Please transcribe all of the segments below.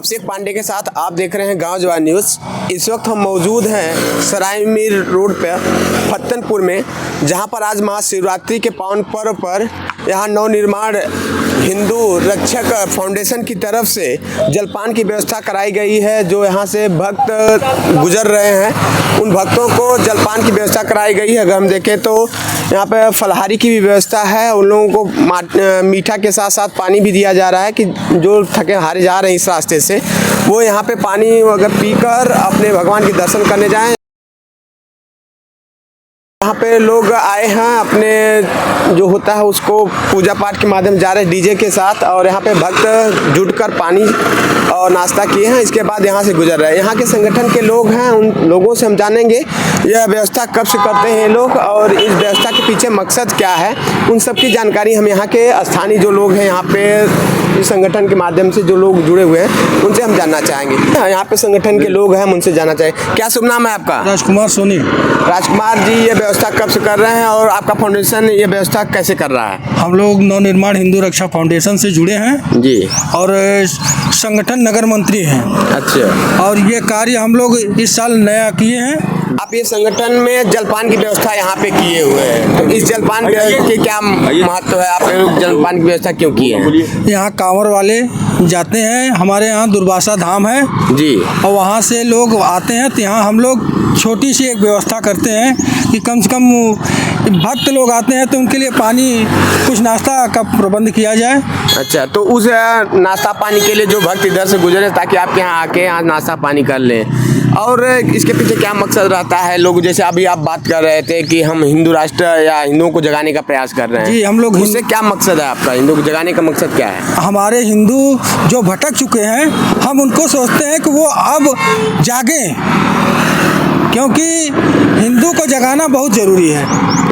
अभिषेक पांडे के साथ आप देख रहे हैं गांव जवान न्यूज़। इस वक्त हम मौजूद हैं सराय मीर रोड पर फत्तनपुर में, जहां पर आज महाशिवरात्रि के पावन पर्व पर यहां नवनिर्माण हिंदू रक्षक फाउंडेशन की तरफ से जलपान की व्यवस्था कराई गई है। जो यहां से भक्त गुजर रहे हैं उन भक्तों को जलपान की व्यवस्था कराई गई है। अगर हम देखें तो यहाँ पे फलाहारी की भी व्यवस्था है। उन लोगों को मीठा के साथ साथ पानी भी दिया जा रहा है कि जो थके हारे जा रहे हैं इस रास्ते से वो यहाँ पे पानी अगर पीकर अपने भगवान के दर्शन करने जाएं। यहाँ पे लोग आए हैं अपने जो होता है उसको पूजा पाठ के माध्यम जा रहे हैं डीजे के साथ, और यहाँ पे भक्त जुटकर पानी और नाश्ता किए हैं। इसके बाद यहाँ से गुजर रहे हैं। यहाँ के संगठन के लोग हैं, उन लोगों से हम जानेंगे यह व्यवस्था कब से करते हैं ये लोग और इस व्यवस्था के पीछे मकसद क्या है। उन सब की जानकारी हम यहाँ के स्थानीय जो लोग हैं यहाँ पे इस संगठन के माध्यम से जो लोग जुड़े हुए हैं उनसे हम जानना चाहेंगे। यहाँ पे संगठन के लोग हैं, हम उनसे जानना चाहेंगे। क्या शुभ नाम है आपका? राजकुमार सोनी। राजकुमार जी, ये व्यवस्था कब से कर रहे हैं और आपका फाउंडेशन ये व्यवस्था कैसे कर रहा है? हम लोग नवनिर्माण हिंदू रक्षा फाउंडेशन से जुड़े हैं जी, और संगठन नगर मंत्री हैं। अच्छा, और ये कार्य हम लोग इस साल नया किए हैं। आप ये संगठन में जलपान की व्यवस्था यहाँ पे किए हुए हैं, तो इस जलपान के क्या महत्व है? आप लोग जलपान की व्यवस्था क्यों किए हैं? यहाँ कांवर वाले जाते हैं, हमारे यहाँ दुर्वासा धाम है जी, और वहाँ से लोग आते हैं, तो यहाँ हम लोग छोटी सी एक व्यवस्था करते हैं कि कम से कम भक्त लोग आते हैं तो उनके लिए पानी कुछ नाश्ता का प्रबंध किया जाए। अच्छा, तो उस नाश्ता पानी के लिए जो भक्त इधर से गुजरे ताकि आपके यहाँ आके यहाँ नाश्ता पानी कर लें, और इसके पीछे क्या मकसद रहता है? लोग जैसे अभी आप बात कर रहे थे कि हम हिंदू राष्ट्र या हिंदुओं को जगाने का प्रयास कर रहे हैं। जी, हम लोग उससे क्या मकसद है आपका? हिंदू को जगाने का मकसद क्या है? हमारे हिंदू जो भटक चुके हैं, हम उनको सोचते हैं कि वो अब जागें, क्योंकि हिंदू को जगाना बहुत जरूरी है।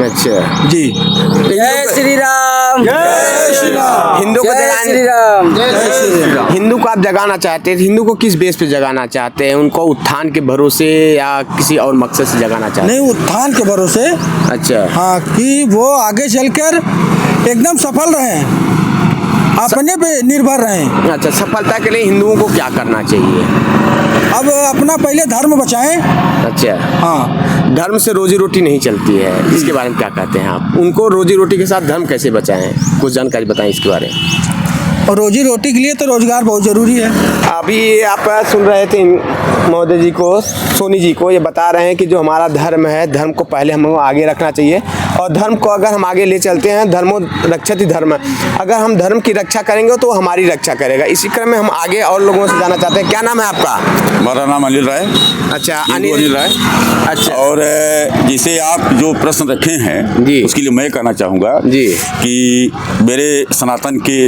अच्छा जी, जय श्री राम, जय श्री राम। हिंदू को जय जगाने, श्री राम, जय श्री राम। हिंदू को आप जगाना चाहते हैं, हिंदू को किस बेस पे जगाना चाहते हैं? उनको उत्थान के भरोसे या किसी और मकसद से जगाना चाहते हैं? नहीं, उत्थान के भरोसे। अच्छा, हाँ, कि वो आगे चलकर एकदम सफल रहें, अपने पे निर्भर रहें। अच्छा, सफलता के लिए हिंदुओं को क्या करना चाहिए? अब अपना पहले धर्म बचाएं। अच्छा, हाँ, धर्म से रोजी रोटी नहीं चलती है, इसके बारे में क्या कहते हैं आप? उनको रोजी रोटी के साथ धर्म कैसे बचाएं? कुछ जानकारी बताएं इसके बारे में। और रोजी रोटी के लिए तो रोजगार बहुत ज़रूरी है। अभी आप सुन रहे थे महोदय जी को, सोनी जी को, ये बता रहे हैं कि जो हमारा धर्म है, धर्म को पहले हमको आगे रखना चाहिए, और धर्म को अगर हम आगे ले चलते हैं, धर्मो रक्षति धर्म, अगर हम धर्म की रक्षा करेंगे तो हमारी रक्षा करेगा। इसी क्रम में हम आगे और लोगों से जानना चाहते हैं। क्या नाम है आपका? हमारा नाम अनिल राय। अच्छा, अनिल राय। अच्छा, और जिसे आप जो प्रश्न रखे हैं जी, उसके लिए मैं कहना चाहूँगा जी कि मेरे सनातन के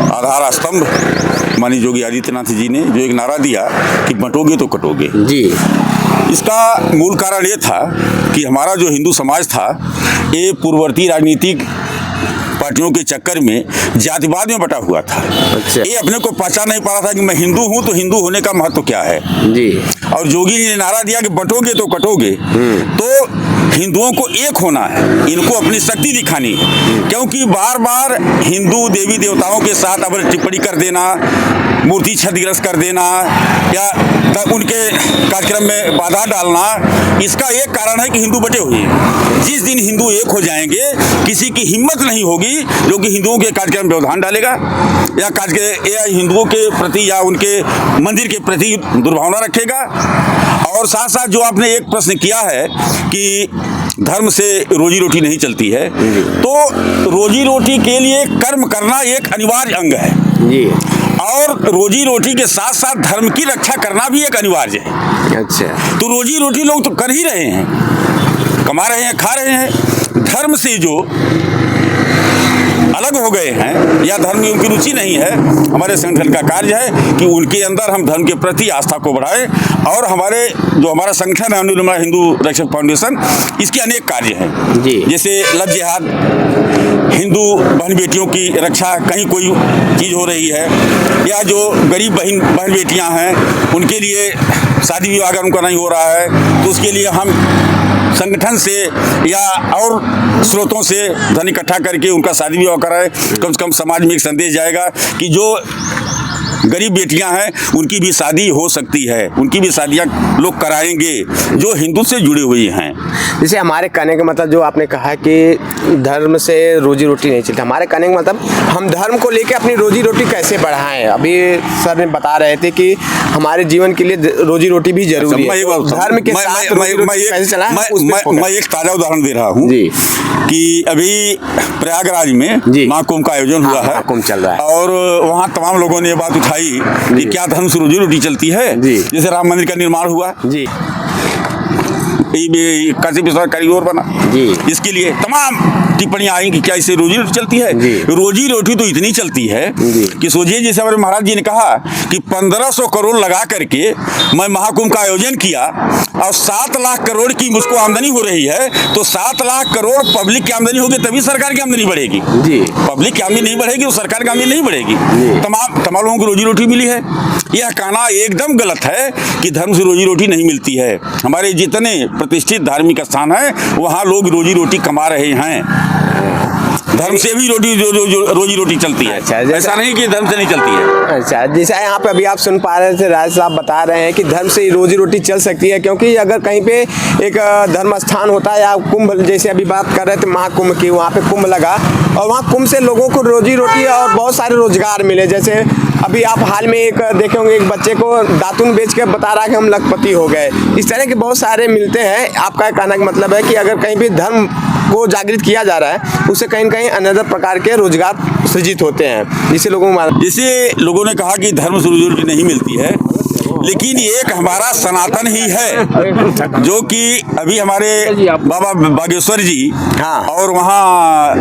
आधार स्तंभ माननीय योगी आदित्यनाथ जी ने जो एक नारा दिया कि बंटोगे तो कटोगे जी, इसका मूल कारण ये था कि हमारा जो हिंदू समाज था ये पूर्ववर्ती राजनीतिक पार्टियों के चक्कर में जातिवाद में बटा हुआ था। अच्छा, ये अपने को पहचान नहीं पा रहा था कि मैं हिंदू हूँ तो हिंदू होने का महत्व क्या है जी। और योगी जी ने नारा दिया कि बंटोगे तो कटोगे। तो हिंदुओं को एक होना है, इनको अपनी शक्ति दिखानी है, क्योंकि बार बार हिंदू देवी देवताओं के साथ अगर टिप्पणी कर देना, मूर्ति क्षतिग्रस्त कर देना या उनके कार्यक्रम में बाधा डालना, इसका एक कारण है कि हिंदू बटे हुए हैं। जिस दिन हिंदू एक हो जाएंगे, किसी की हिम्मत नहीं होगी जो कि हिंदुओं के कार्यक्रम में व्यवधान डालेगा या हिंदुओं के प्रति या उनके मंदिर के प्रति दुर्भावना रखेगा। और साथ साथ जो आपने एक प्रश्न किया है कि धर्म से रोजी रोटी नहीं चलती है, तो रोजी रोटी के लिए कर्म करना एक अनिवार्य अंग है जी, और रोजी रोटी के साथ साथ धर्म की रक्षा करना भी एक अनिवार्य है। अच्छा, तो रोजी रोटी लोग तो कर ही रहे हैं, कमा रहे हैं, खा रहे हैं। धर्म से जो अलग हो गए हैं या धर्म में उनकी रुचि नहीं है, हमारे संगठन का कार्य है कि उनके अंदर हम धर्म के प्रति आस्था को बढ़ाएं। और हमारा संगठन है नवनिर्माण हिंदू रक्षक फाउंडेशन, इसके अनेक कार्य हैं जी, जैसे लव जिहाद, हिंदू बहन बेटियों की रक्षा, कहीं कोई चीज़ हो रही है, या जो गरीब बहन बेटियां हैं उनके लिए शादी विवाह अगर उनका नहीं हो रहा है तो उसके लिए हम संगठन से या और स्रोतों से धन इकट्ठा करके उनका शादी विवाह कराएं। कम से कम समाज में एक संदेश जाएगा कि जो गरीब बेटियां हैं उनकी भी शादी हो सकती है, उनकी भी शादियां लोग कराएंगे जो हिंदू से जुड़ी हुई हैं। जैसे हमारे कहने का मतलब जो आपने कहा कि धर्म से रोजी रोटी नहीं चलती, हमारे कहने का मतलब हम धर्म को लेकर अपनी रोजी रोटी कैसे बढ़ाएं। अभी सर ने बता रहे थे कि हमारे जीवन के लिए रोजी रोटी भी जरूरी है, धर्म के साथ रोजी रोटी कैसे चलाएं, मैं एक ताजा उदाहरण दे रहा हूँ कि अभी प्रयागराज में महाकुंभ का आयोजन हुआ है, कुंभ चल रहा है, और वहाँ तमाम लोगों ने ये बात उठाई कि क्या धर्म से रोजी रोटी चलती है। जैसे राम मंदिर का निर्माण हुआ जी, काशी विश्वनाथ कॉरिडोर बना जी, इसके लिए तमाम टिप्पणियां आई कि क्या इससे रोजी रोटी चलती है। रोजी रोटी तो इतनी चलती है कि सोचिए, जैसे हमारे महाराज जी ने कहा कि 1500 करोड़ लगा करके मैं महाकुंभ का आयोजन किया और 7 लाख करोड़ की मुझको आमदनी हो रही है, तो 7 लाख करोड़ पब्लिक की आमदनी होगी तभी सरकार की आमदनी बढ़ेगी जी। पब्लिक की आमदनी नहीं बढ़ेगी तो सरकार की आमदनी नहीं बढ़ेगी, तमाम लोगों को रोजी रोटी मिली है। यह कहना एकदम गलत है कि धर्म से रोजी रोटी नहीं मिलती है। हमारे जितने प्रतिष्ठित धार्मिक स्थान है वहाँ लोग रोजी रोटी कमा रहे हैं, धर्म से भी रोजी रोटी चलती है। अच्छा, ऐसा नहीं कि धर्म से नहीं चलती है। अच्छा, जैसा यहाँ पे अभी आप सुन पा रहे थे, राज साहब बता रहे हैं कि धर्म से रोजी रोटी चल सकती है, क्योंकि अगर कहीं पे एक धर्म स्थान होता है या कुंभ, जैसे अभी बात कर रहे थे महाकुंभ की, वहाँ पे कुंभ लगा और वहाँ कुंभ से लोगों को रोजी रोटी और बहुत सारे रोजगार मिले। जैसे अभी आप हाल में एक देखे होंगे, एक बच्चे को दातुन बेच के बता रहा है कि हम लखपति हो गए। इस तरह के बहुत सारे मिलते हैं। आपका कहना का मतलब है कि अगर कहीं भी धर्म को जागृत किया जा रहा है, उससे कहीं न कहीं अनदर प्रकार के रोजगार सृजित होते हैं, जिससे लोगों ने कहा कि धर्म से रोजी रोटी नहीं मिलती है, लेकिन एक हमारा सनातन ही है जो कि अभी हमारे बाबा बागेश्वर जी और वहाँ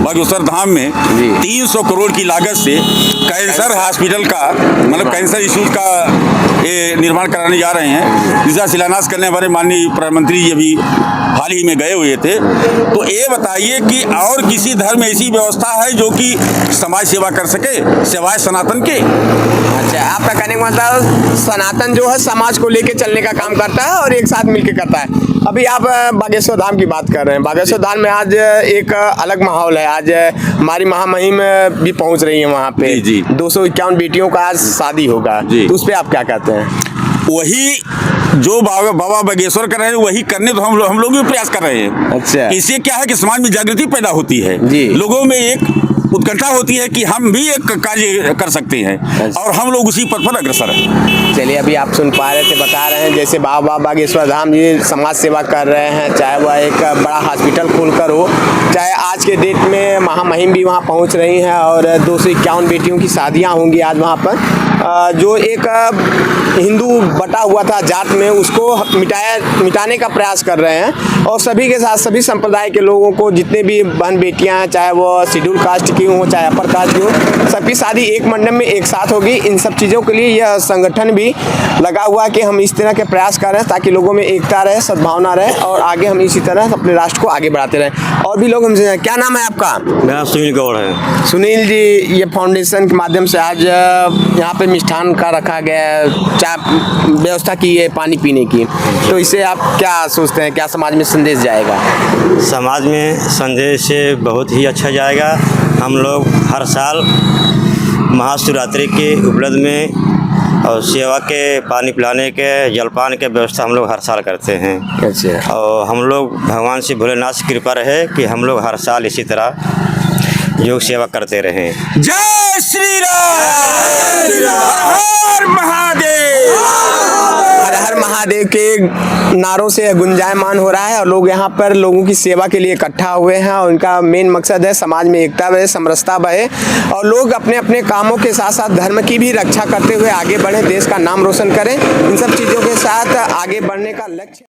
बागेश्वर धाम में 300 करोड़ की लागत से कैंसर हॉस्पिटल का, मतलब कैंसर इंस्टीट्यूट का ये निर्माण कराने जा रहे हैं, जिसका शिलान्यास करने हमारे माननीय प्रधानमंत्री जी अभी हाल ही में गए हुए थे। तो ये बताइए कि और किसी धर्म में ऐसी व्यवस्था है जो कि समाज सेवा कर सके सिवाय सनातन के? अच्छा, आपका कहने का मतलब सनातन जो है समाज को लेके चलने का काम करता है और एक साथ मिलके करता है। अभी आप बागेश्वर धाम की बात कर रहे हैं, बागेश्वर धाम में आज एक अलग माहौल है। आज हमारी महामहिम भी पहुंच रही है वहाँ पे, 251 बेटियों का आज शादी होगा, तो उस पर आप क्या कहते हैं? वही जो बाबा बागेश्वर कर रहे हैं वही करने तो हम लोग भी प्रयास कर रहे हैं। अच्छा, इससे क्या है कि समाज में जागृति पैदा होती है, लोगों में एक उत्कंठा होती है कि हम भी एक कार्य कर सकते हैं और हम लोग उसी पथ पर अग्रसर हैं। चलिए, अभी आप सुन पा रहे थे, बता रहे हैं जैसे बाबा बागेश्वर धाम जी समाज सेवा कर रहे हैं, चाहे वह एक बड़ा हॉस्पिटल खोलकर हो, चाहे आज के डेट में महामहिम भी वहाँ पहुँच रही हैं और 251 बेटियों की शादियाँ होंगी आज वहाँ पर। जो एक हिंदू बटा हुआ था जात में, उसको मिटाने का प्रयास कर रहे हैं और सभी के साथ सभी संप्रदाय के लोगों को, जितने भी बहन बेटियां हैं, चाहे वो शेड्यूल कास्ट की हो चाहे अपर कास्ट की हो, सबकी शादी एक मंडप में एक साथ होगी। इन सब चीज़ों के लिए यह संगठन भी लगा हुआ है कि हम इस तरह के प्रयास कर रहे हैं ताकि लोगों में एकता रहे, सद्भावना रहे और आगे हम इसी तरह अपने राष्ट्र को आगे बढ़ाते रहें। और भी लोग हमसे, क्या नाम है आपका? मेरा सुनील गौड़ है। सुनील जी, ये फाउंडेशन के माध्यम से आज यहाँ पे मिष्ठान का रखा गया है, चाय व्यवस्था की है पानी पीने की, तो इससे आप क्या सोचते हैं, क्या समाज में संदेश जाएगा? समाज में संदेश बहुत ही अच्छा जाएगा। हम लोग हर साल महाशिवरात्रि के उपलक्ष्य में और सेवा के, पानी पिलाने के, जलपान के व्यवस्था हम लोग हर साल करते हैं। अच्छा, और हम लोग भगवान से भोलेनाथ की कृपा रहे कि हम लोग हर साल इसी तरह योग सेवा करते रहें। जय श्री राम, हर महादेव। हर हर महादेव के नारों से गुंजायमान हो रहा है और लोग यहाँ पर लोगों की सेवा के लिए इकट्ठा हुए हैं और उनका मेन मकसद है समाज में एकता बहे, समरसता बहे और लोग अपने अपने कामों के साथ साथ धर्म की भी रक्षा करते हुए आगे बढ़ें, देश का नाम रोशन करें। इन सब चीज़ों के साथ आगे बढ़ने का लक्ष्य